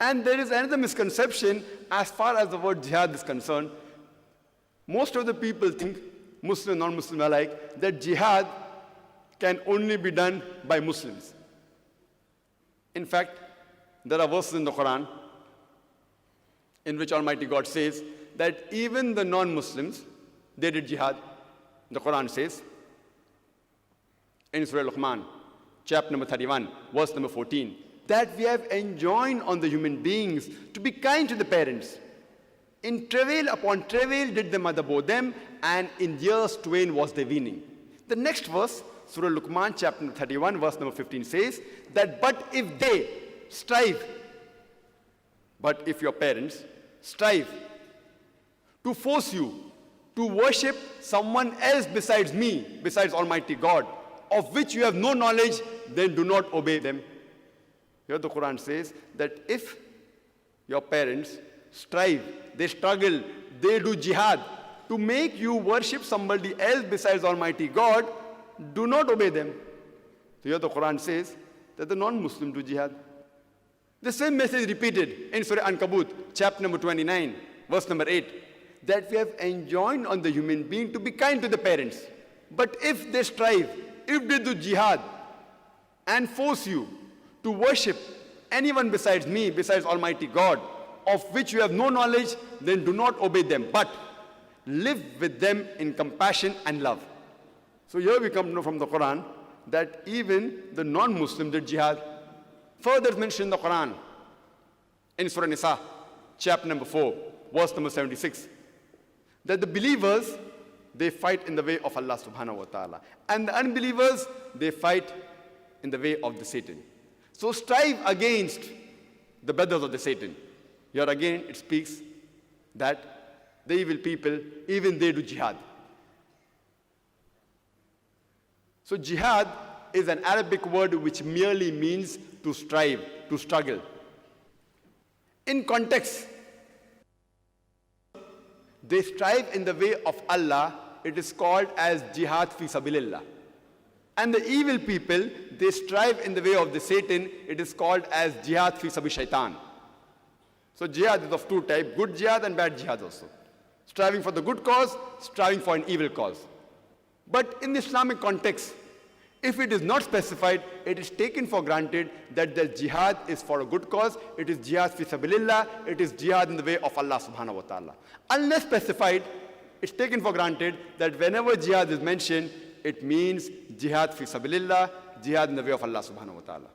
And there is another misconception as far as the word jihad is concerned. Most of the people think, Muslim, non-Muslim alike, that jihad can only be done by Muslims. In fact, there are verses in the Qur'an in which Almighty God says that even the non-Muslims, they did jihad. The Qur'an says in Surah Luqman Chapter No. 31, verse number 14, that we have enjoined on the human beings to be kind to the parents. In travail upon travail did the mother bore them, and in years twain was their weaning. The next verse, Surah Luqman Chapter 31, verse number 15 says that, but if they strive, but if your parents strive to force you to worship someone else besides me, besides Almighty God, of which you have no knowledge, then do not obey them. Here the Quran says that if your parents strive, they struggle, they do jihad to make you worship somebody else besides Almighty God, do not obey them. So here the Quran says that the non-Muslim do jihad. The same message repeated in Surah Ankabut, chapter number 29, verse number 8, that we have enjoined on the human being to be kind to the parents. But if they strive, if they do jihad and force you to worship anyone besides me, besides Almighty God, of which you have no knowledge, then do not obey them, but live with them in compassion and love. So here we come to know from the Quran that even the non-Muslim did jihad. Further mentioned in the Quran in Surah Nisa, chapter number 4, verse number 76, that the believers, they fight in the way of Allah subhanahu wa ta'ala, and the unbelievers, they fight in the way of the Satan. So strive against the brothers of the Satan. Here again it speaks that the evil people, even they do jihad. So jihad is an Arabic word which merely means to strive, to struggle. In context, they strive in the way of Allah, it is called as jihad fi sabilillah. And the evil people, they strive in the way of the Satan, it is called as jihad fi sabi shaitan. So jihad is of two types, good jihad and bad jihad also. Striving for the good cause, striving for an evil cause. But in the Islamic context, if it is not specified, it is taken for granted that the jihad is for a good cause, it is jihad fi sabilillah, it is jihad in the way of Allah subhanahu wa ta'ala. Unless specified, it's taken for granted that whenever jihad is mentioned, it means jihad fi sabilillah, jihad in the way of Allah subhanahu wa ta'ala.